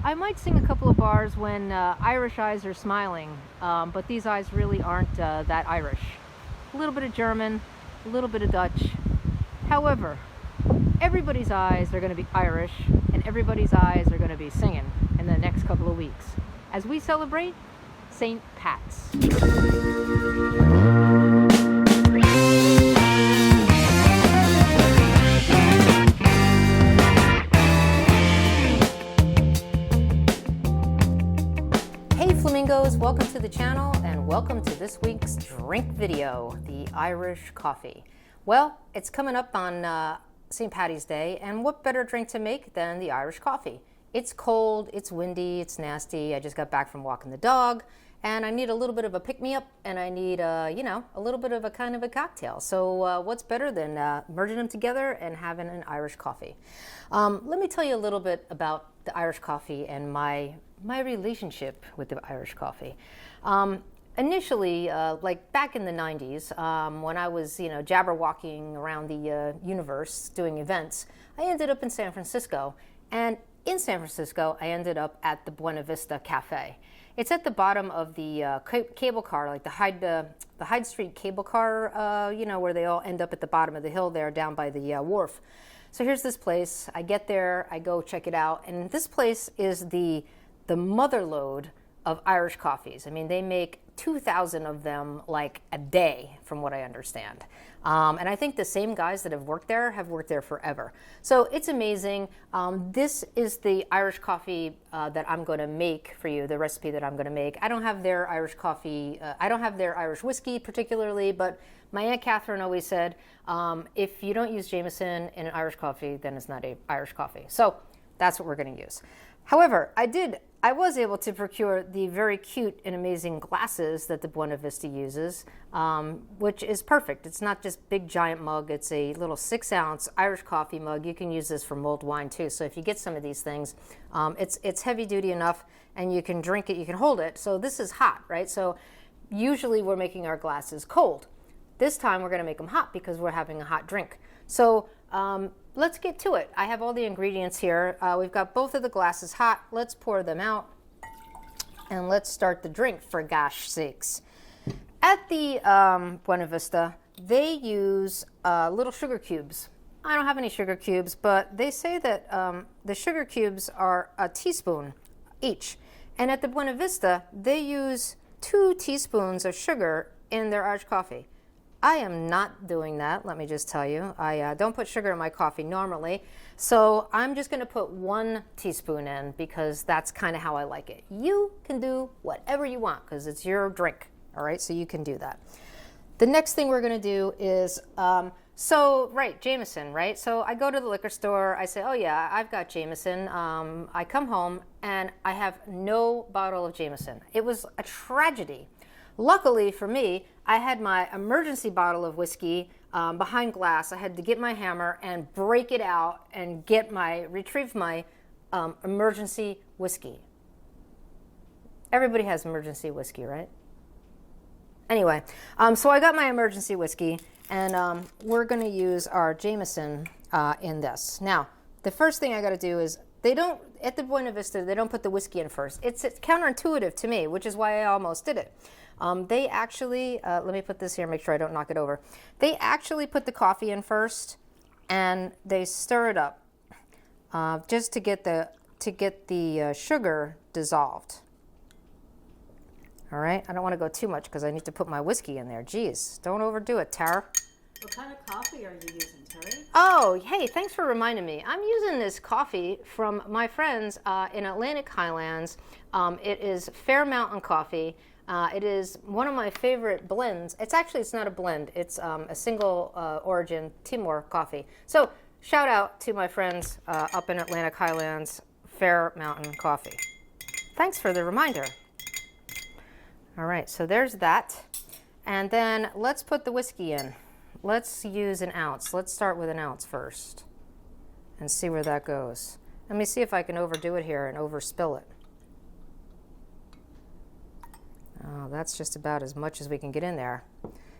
I might sing a couple of bars when Irish eyes are smiling, but these eyes really aren't that Irish. A little bit of German, a little bit of Dutch. However, everybody's eyes are going to be Irish, and everybody's eyes are going to be singing in the next couple of weeks as we celebrate St. Pat's. Hey Flamingos, welcome to the channel and welcome to this week's drink video, the Irish coffee. Well, it's coming up on St. Patty's Day, and what better drink to make than the Irish coffee? It's cold, it's windy, it's nasty. I just got back from walking the dog, and I need a little bit of a pick-me-up, and I need, a little bit of a kind of a cocktail. So what's better than merging them together and having an Irish coffee? Let me tell you a little bit about the Irish coffee and my relationship with the Irish coffee. Initially, like back in the 90s, when I was, jabberwalking around the universe doing events, I ended up in San Francisco. And in San Francisco, I ended up at the Buena Vista Cafe. It's at the bottom of the cable car, like the Hyde Street cable car, where they all end up at the bottom of the hill there down by the wharf. So here's this place. I get there, I go check it out, and this place is the mother lode of Irish coffees. I mean, they make 2,000 of them like a day, from what I understand. And I think the same guys that have worked there forever. So it's amazing. This is the Irish coffee that I'm going to make for you, the recipe that I'm going to make. I don't have their Irish coffee, I don't have their Irish whiskey particularly, but my Aunt Catherine always said, if you don't use Jameson in an Irish coffee, then it's not an Irish coffee. So that's what we're going to use. However, I was able to procure the very cute and amazing glasses that the Buena Vista uses, which is perfect. It's not just big giant mug, it's a little 6-ounce Irish coffee mug. You can use this for mulled wine too. So if you get some of these things, it's heavy duty enough and you can drink it, you can hold it. So this is hot, right? So usually we're making our glasses cold. This time we're gonna make them hot because we're having a hot drink. So let's get to it. I have all the ingredients here. We've got both of the glasses hot. Let's pour them out and let's start the drink, for gosh sakes. At the Buena Vista, they use little sugar cubes. I don't have any sugar cubes, but they say that the sugar cubes are a teaspoon each. And at the Buena Vista, they use 2 teaspoons of sugar in their Irish coffee. I am not doing that, let me just tell you. I don't put sugar in my coffee normally, so I'm just going to put 1 teaspoon in because that's kind of how I like it. You can do whatever you want because it's your drink, all right? So you can do that. The next thing we're going to do is, Jameson, right? So I go to the liquor store, I say, oh yeah, I've got Jameson. I come home and I have no bottle of Jameson. It was a tragedy. Luckily for me, I had my emergency bottle of whiskey behind glass. I had to get my hammer and break it out and retrieve my emergency whiskey. Everybody has emergency whiskey, right? Anyway, so I got my emergency whiskey, and we're going to use our Jameson in this. Now, the first thing I got to do is at the Buena Vista, they don't put the whiskey in first. It's counterintuitive to me, which is why I almost did it. They actually, let me put this here, make sure I don't knock it over. They actually put the coffee in first, and they stir it up just to get the sugar dissolved. All right, I don't want to go too much because I need to put my whiskey in there. Jeez, don't overdo it, Tara. What kind of coffee are you using, Terry? Oh, hey, thanks for reminding me. I'm using this coffee from my friends in Atlantic Highlands. It is Fair Mountain coffee. It is one of my favorite blends. It's not a blend. It's a single origin Timor coffee. So shout out to my friends up in Atlantic Highlands, Fair Mountain Coffee. Thanks for the reminder. All right, so there's that. And then let's put the whiskey in. Let's use 1 ounce. Let's start with 1 ounce first and see where that goes. Let me see if I can overdo it here and overspill it. Oh, that's just about as much as we can get in there.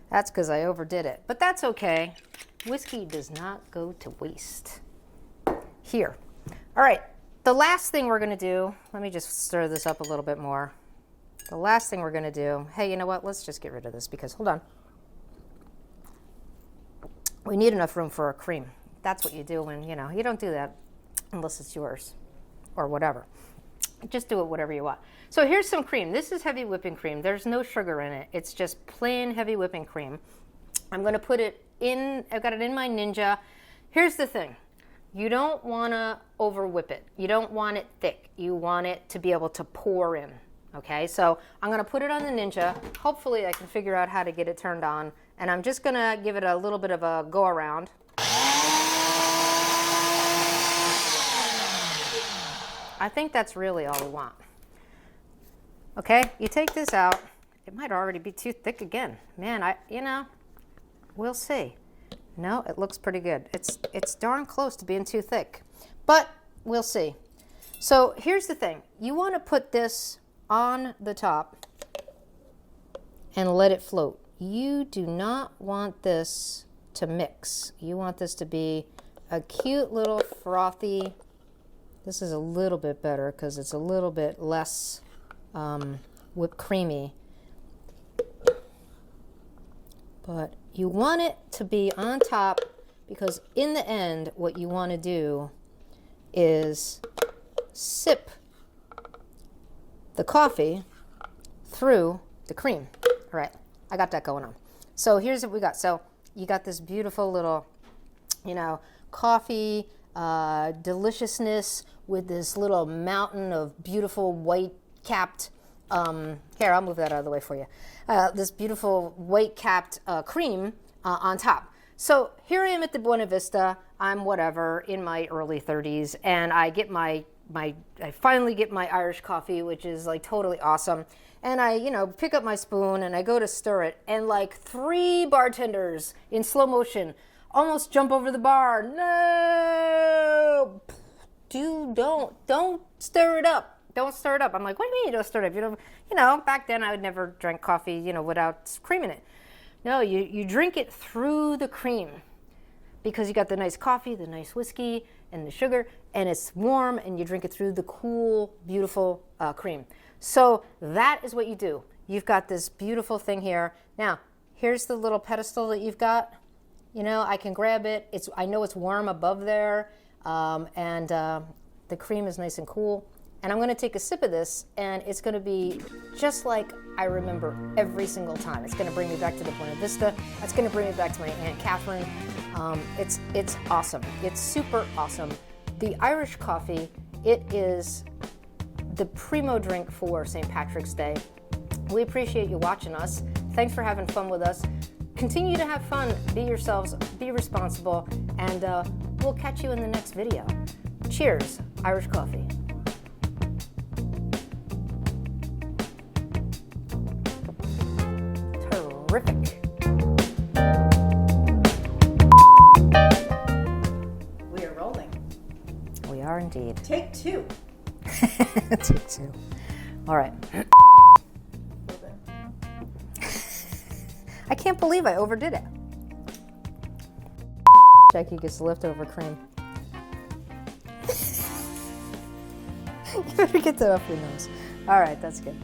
That's because I overdid it, but that's okay. Whiskey does not go to waste. Here. All right, the last thing we're going to do, let me just stir this up a little bit more. The last thing we're going to do, hey, you know what? Let's just get rid of this because, hold on. We need enough room for a cream. That's what you do when, you know, you don't do that unless it's yours or whatever. Just do it whatever you want. So here's some cream. This is heavy whipping cream. There's no sugar in it. It's just plain heavy whipping cream. I'm going to put it in, I've got it in my Ninja. Here's the thing. You don't want to over whip it. You don't want it thick. You want it to be able to pour in. Okay, so I'm going to put it on the Ninja. Hopefully I can figure out how to get it turned on. And I'm just going to give it a little bit of a go around. I think that's really all we want. Okay, you take this out. It might already be too thick again. Man, you know, we'll see. No, it looks pretty good. It's darn close to being too thick, but we'll see. So here's the thing. You want to put this on the top and let it float. You do not want this to mix. You want this to be a cute little frothy. This is a little bit better because it's a little bit less whipped creamy. But you want it to be on top because in the end, what you want to do is sip the coffee through the cream. All right, I got that going on. So here's what we got. So you got this beautiful little, you know, coffee deliciousness with this little mountain of beautiful white capped, here, I'll move that out of the way for you. This beautiful white capped cream on top. So here I am at the Buena Vista. I'm whatever, in my early 30s, and I get I finally get my Irish coffee, which is like totally awesome. And I, you know, pick up my spoon and I go to stir it, and like 3 bartenders in slow motion almost jump over the bar. No, dude, don't stir it up. Don't stir it up. I'm like, what do you mean you don't stir it up? You know, back then I would never drink coffee, you know, without cream in it. No, you drink it through the cream because you got the nice coffee, the nice whiskey, and the sugar, and it's warm, and you drink it through the cool, beautiful cream. So that is what you do. You've got this beautiful thing here. Now, here's the little pedestal that you've got. You know, I can grab it. I know it's warm above there, and the cream is nice and cool. And I'm going to take a sip of this, and it's going to be just like I remember every single time. It's going to bring me back to the Buena Vista. It's going to bring me back to my Aunt Catherine. It's awesome. It's super awesome. The Irish coffee, it is the primo drink for St. Patrick's Day. We appreciate you watching us. Thanks for having fun with us. Continue to have fun. Be yourselves. Be responsible. And we'll catch you in the next video. Cheers, Irish coffee. Terrific. We are rolling. We are indeed. Take 2. Take 2. All right. I can't believe I overdid it. Jackie gets leftover cream. You better get that off your nose. All right, that's good.